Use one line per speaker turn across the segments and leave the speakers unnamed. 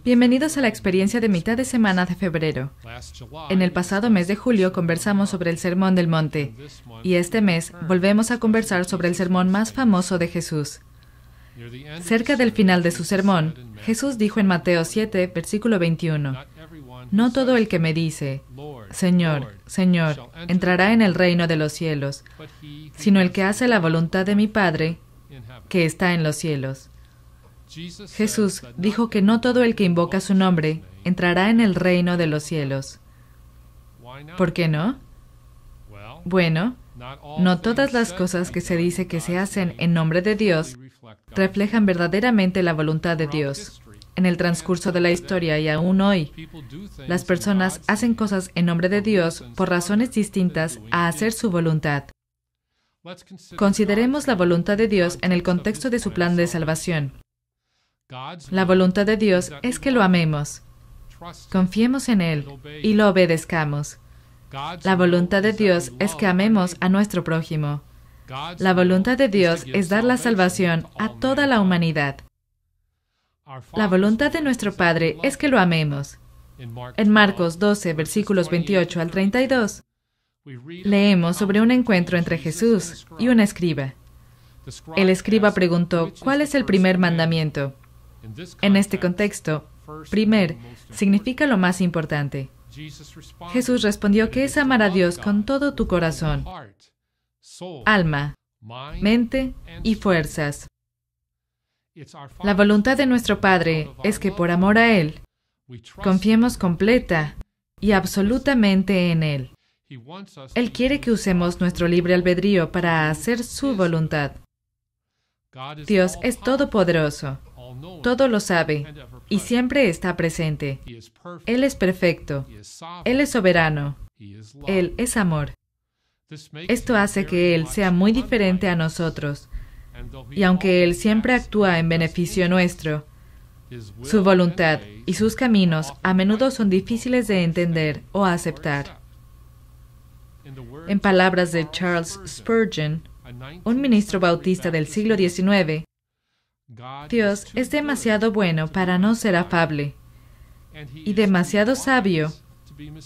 Bienvenidos a la experiencia de mitad de semana de febrero. En el pasado mes de julio conversamos sobre el Sermón del Monte, y este mes volvemos a conversar sobre el sermón más famoso de Jesús. Cerca del final de su sermón, Jesús dijo en Mateo 7, versículo 21, «No todo el que me dice, Señor, Señor, entrará en el reino de los cielos, sino el que hace la voluntad de mi Padre, que está en los cielos». Jesús dijo que no todo el que invoca su nombre entrará en el reino de los cielos. ¿Por qué no? Bueno, no todas las cosas que se dice que se hacen en nombre de Dios reflejan verdaderamente la voluntad de Dios. En el transcurso de la historia y aún hoy, las personas hacen cosas en nombre de Dios por razones distintas a hacer su voluntad. Consideremos la voluntad de Dios en el contexto de su plan de salvación. La voluntad de Dios es que lo amemos, confiemos en Él y lo obedezcamos. La voluntad de Dios es que amemos a nuestro prójimo. La voluntad de Dios es dar la salvación a toda la humanidad. La voluntad de nuestro Padre es que lo amemos. En Marcos 12, versículos 28 al 32, leemos sobre un encuentro entre Jesús y un escriba. El escriba preguntó, ¿cuál es el primer mandamiento? En este contexto, primer significa lo más importante. Jesús respondió que es amar a Dios con todo tu corazón, alma, mente y fuerzas. La voluntad de nuestro Padre es que por amor a Él, confiemos completa y absolutamente en Él. Él quiere que usemos nuestro libre albedrío para hacer su voluntad. Dios es todopoderoso, todo lo sabe y siempre está presente. Él es perfecto, Él es soberano, Él es amor. Esto hace que Él sea muy diferente a nosotros, y aunque Él siempre actúa en beneficio nuestro, su voluntad y sus caminos a menudo son difíciles de entender o aceptar. En palabras de Charles Spurgeon, un ministro bautista del siglo XIX, Dios es demasiado bueno para no ser afable y demasiado sabio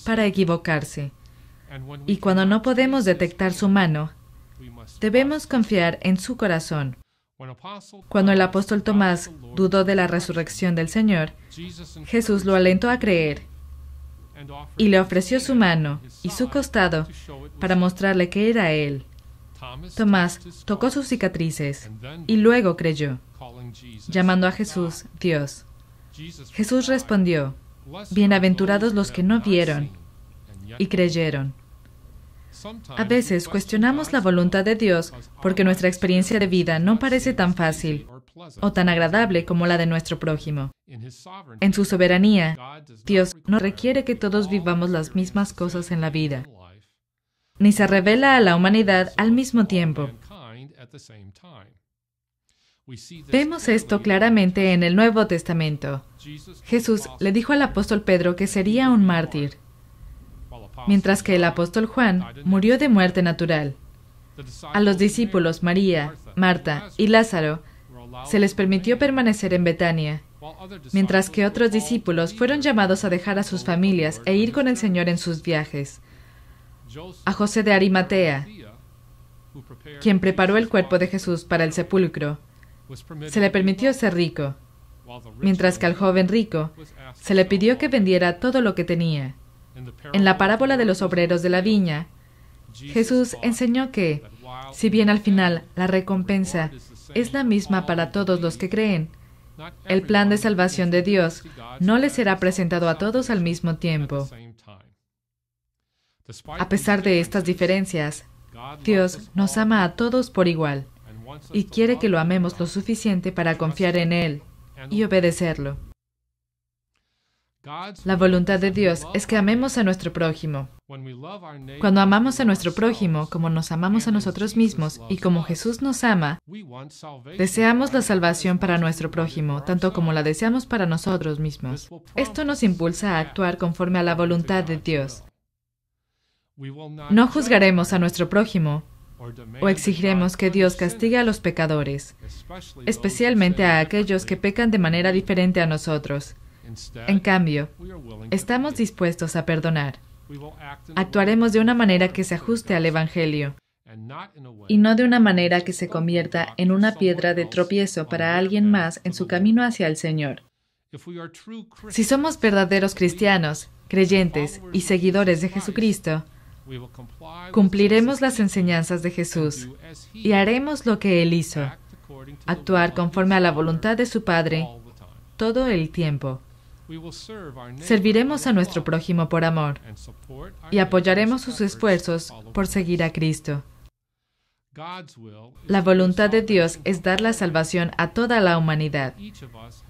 para equivocarse. Y cuando no podemos detectar su mano, debemos confiar en su corazón. Cuando el apóstol Tomás dudó de la resurrección del Señor, Jesús lo alentó a creer y le ofreció su mano y su costado para mostrarle que era Él. Tomás tocó sus cicatrices y luego creyó, llamando a Jesús Dios. Jesús respondió, «Bienaventurados los que no vieron y creyeron». A veces cuestionamos la voluntad de Dios porque nuestra experiencia de vida no parece tan fácil o tan agradable como la de nuestro prójimo. En su soberanía, Dios no requiere que todos vivamos las mismas cosas en la vida, ni se revela a la humanidad al mismo tiempo. Vemos esto claramente en el Nuevo Testamento. Jesús le dijo al apóstol Pedro que sería un mártir, mientras que el apóstol Juan murió de muerte natural. A los discípulos María, Marta y Lázaro se les permitió permanecer en Betania, mientras que otros discípulos fueron llamados a dejar a sus familias e ir con el Señor en sus viajes. A José de Arimatea, quien preparó el cuerpo de Jesús para el sepulcro, se le permitió ser rico, mientras que al joven rico se le pidió que vendiera todo lo que tenía. En la parábola de los obreros de la viña, Jesús enseñó que, si bien al final la recompensa es la misma para todos los que creen, el plan de salvación de Dios no les será presentado a todos al mismo tiempo. A pesar de estas diferencias, Dios nos ama a todos por igual y quiere que lo amemos lo suficiente para confiar en Él y obedecerlo. La voluntad de Dios es que amemos a nuestro prójimo. Cuando amamos a nuestro prójimo como nos amamos a nosotros mismos y como Jesús nos ama, deseamos la salvación para nuestro prójimo, tanto como la deseamos para nosotros mismos. Esto nos impulsa a actuar conforme a la voluntad de Dios. No juzgaremos a nuestro prójimo o exigiremos que Dios castigue a los pecadores, especialmente a aquellos que pecan de manera diferente a nosotros. En cambio, estamos dispuestos a perdonar. Actuaremos de una manera que se ajuste al Evangelio, y no de una manera que se convierta en una piedra de tropiezo para alguien más en su camino hacia el Señor. Si somos verdaderos cristianos, creyentes y seguidores de Jesucristo, cumpliremos las enseñanzas de Jesús y haremos lo que Él hizo, actuar conforme a la voluntad de su Padre todo el tiempo. Serviremos a nuestro prójimo por amor y apoyaremos sus esfuerzos por seguir a Cristo. La voluntad de Dios es dar la salvación a toda la humanidad,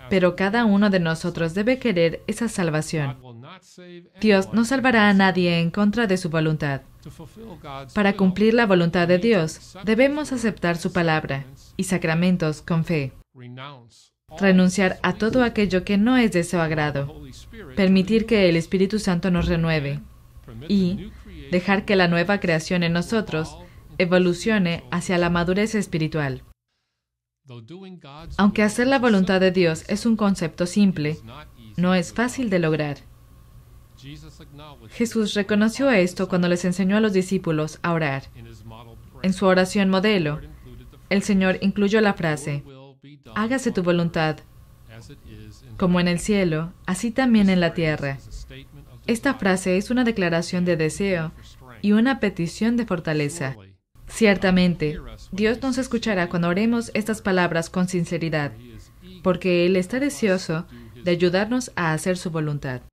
pero cada uno de nosotros debe querer esa salvación. Dios no salvará a nadie en contra de su voluntad. Para cumplir la voluntad de Dios, debemos aceptar su palabra y sacramentos con fe, renunciar a todo aquello que no es de su agrado, permitir que el Espíritu Santo nos renueve y dejar que la nueva creación en nosotros evolucione hacia la madurez espiritual. Aunque hacer la voluntad de Dios es un concepto simple, no es fácil de lograr. Jesús reconoció esto cuando les enseñó a los discípulos a orar. En su oración modelo, el Señor incluyó la frase: hágase tu voluntad, como en el cielo, así también en la tierra. Esta frase es una declaración de deseo y una petición de fortaleza. Ciertamente, Dios nos escuchará cuando oremos estas palabras con sinceridad, porque Él está deseoso de ayudarnos a hacer su voluntad.